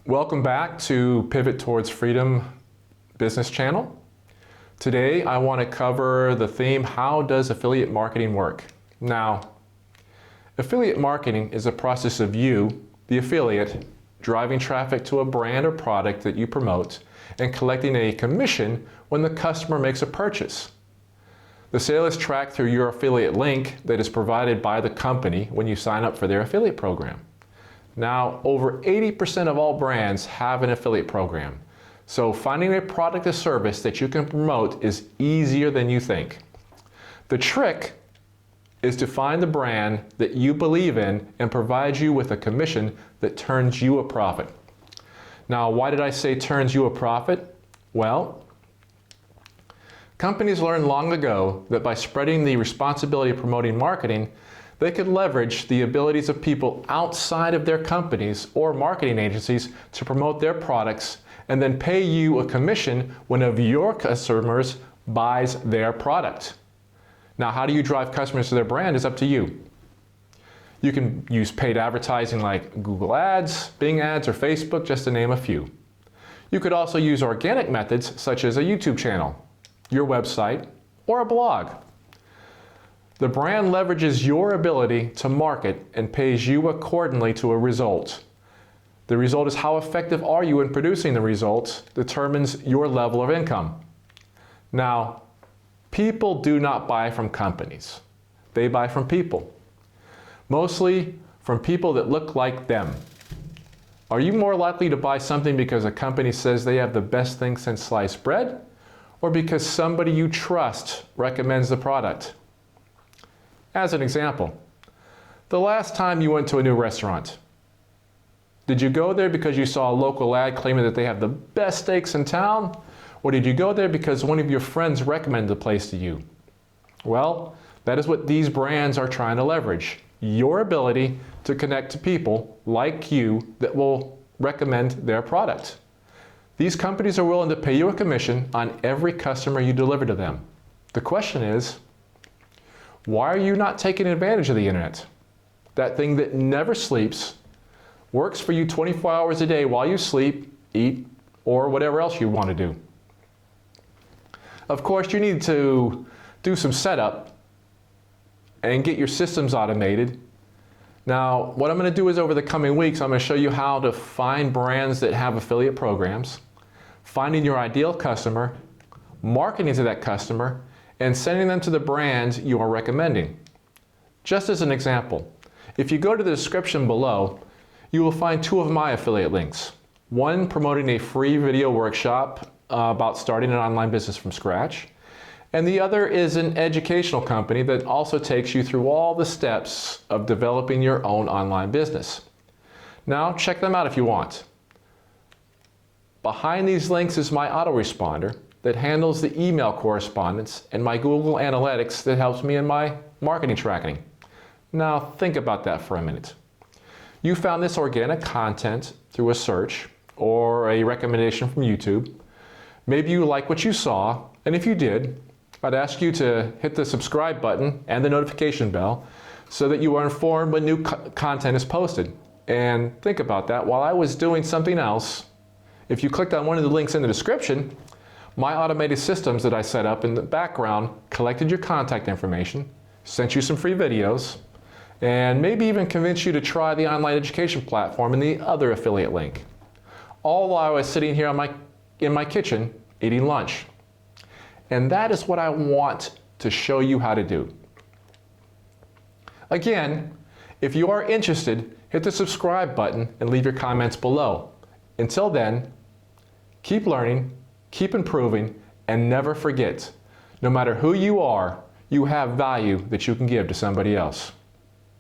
Welcome back to Pivot Towards Freedom Business Channel. Today I want to cover the theme, how does affiliate marketing work? Now, affiliate marketing is a process of you, the affiliate, driving traffic to a brand or product that you promote and collecting a commission when the customer makes a purchase. The sale is tracked through your affiliate link that is provided by the company when you sign up for their affiliate program. Now, over 80% of all brands have an affiliate program. So finding a product or service that you can promote is easier than you think. The trick is to find the brand that you believe in and provide you with a commission that turns you a profit. Now, why did I say turns you a profit? Well, companies learned long ago that by spreading the responsibility of promoting marketing, they could leverage the abilities of people outside of their companies or marketing agencies to promote their products and then pay you a commission when one of your customers buys their product. Now, how do you drive customers to their brand is up to you. You can use paid advertising like Google Ads, Bing Ads, or Facebook, just to name a few. You could also use organic methods such as a YouTube channel, your website, or a blog. The brand leverages your ability to market and pays you accordingly to a result. The result is how effective are you in producing the results determines your level of income. Now, people do not buy from companies. They buy from people. Mostly from people that look like them. Are you more likely to buy something because a company says they have the best thing since sliced bread, or because somebody you trust recommends the product? As an example, the last time you went to a new restaurant, did you go there because you saw a local ad claiming that they have the best steaks in town? Or did you go there because one of your friends recommended the place to you? Well, that is what these brands are trying to leverage. Your ability to connect to people like you that will recommend their product. These companies are willing to pay you a commission on every customer you deliver to them. The question is, why are you not taking advantage of the internet? That thing that never sleeps, works for you 24 hours a day while you sleep, eat, or whatever else you want to do. Of course, you need to do some setup and get your systems automated. Now, what I'm going to do is over the coming weeks, I'm going to show you how to find brands that have affiliate programs, finding your ideal customer, marketing to that customer, and sending them to the brand you are recommending. Just as an example, if you go to the description below, you will find two of my affiliate links. One promoting a free video workshop about starting an online business from scratch, and the other is an educational company that also takes you through all the steps of developing your own online business. Now, check them out if you want. Behind these links is my autoresponder that handles the email correspondence and my Google Analytics that helps me in my marketing tracking. Now think about that for a minute. You found this organic content through a search or a recommendation from YouTube. Maybe you like what you saw, and if you did, I'd ask you to hit the subscribe button and the notification bell so that you are informed when new content is posted. And think about that, while I was doing something else, if you clicked on one of the links in the description, my automated systems that I set up in the background collected your contact information, sent you some free videos, and maybe even convinced you to try the online education platform and the other affiliate link. All while I was sitting here in my kitchen eating lunch. And that is what I want to show you how to do. Again, if you are interested, hit the subscribe button and leave your comments below. Until then, keep learning, keep improving, and never forget, no matter who you are, you have value that you can give to somebody else.